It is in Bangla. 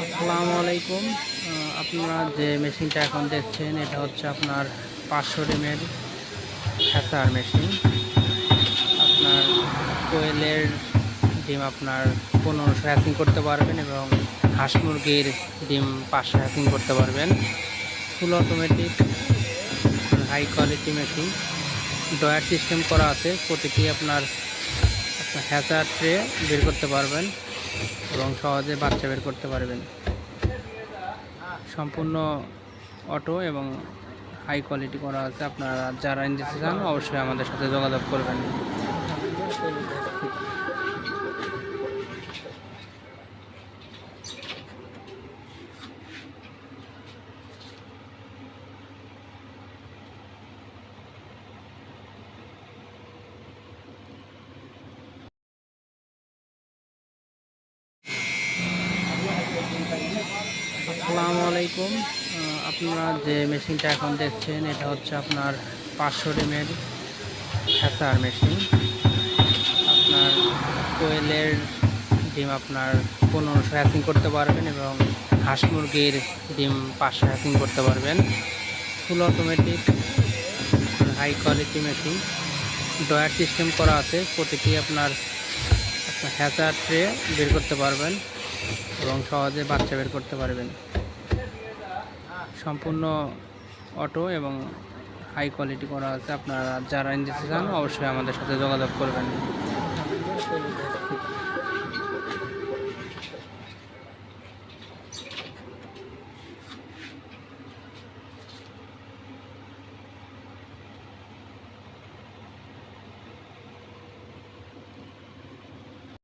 আসসালামু আলাইকুম। আপনারা যে মেশিনটা এখন দেখছেন এটা হচ্ছে আপনার 500 ডিমের হ্যাচার মেশিন। আপনার কোয়েলের ডিম আপনার 1500 হ্যাচিং করতে পারবেন এবং হাঁস মুরগির ডিম 500 হ্যাচিং করতে পারবেন। Full automatic high quality machine, ডয়ার সিস্টেম করা আছে। প্রতিটি আপনার হ্যাচার ট্রে বের করতে পারবেন এবং সহজে বাচ্চা বের করতে পারবেন। সম্পূর্ণ অটো এবং হাই কোয়ালিটি করা আছে। আপনারা যারা নিতে চান অবশ্যই আমাদের সাথে যোগাযোগ করবেন। আসসালামু আলাইকুম। আপনারা যে মেশিনটা এখন দেখছেন এটা হচ্ছে আপনার 500 ডিমের হ্যাচার মেশিন। আপনার কোয়েলের ডিম আপনার 1500 হ্যাচিং করতে পারবেন এবং হাঁস মুরগির ডিম 500 হ্যাচিং করতে পারবেন। Full automatic high quality machine, ডয়ার সিস্টেম করা আছে। প্রতিটি আপনার হ্যাচার ট্রে বের করতে পারবেন এবং সহজে বাচ্চা বের করতে পারবেন। সম্পূর্ণ অটো এবং হাই কোয়ালিটি করা আছে। আপনারা যারা নিতে চান অবশ্যই আমাদের সাথে যোগাযোগ করবেন।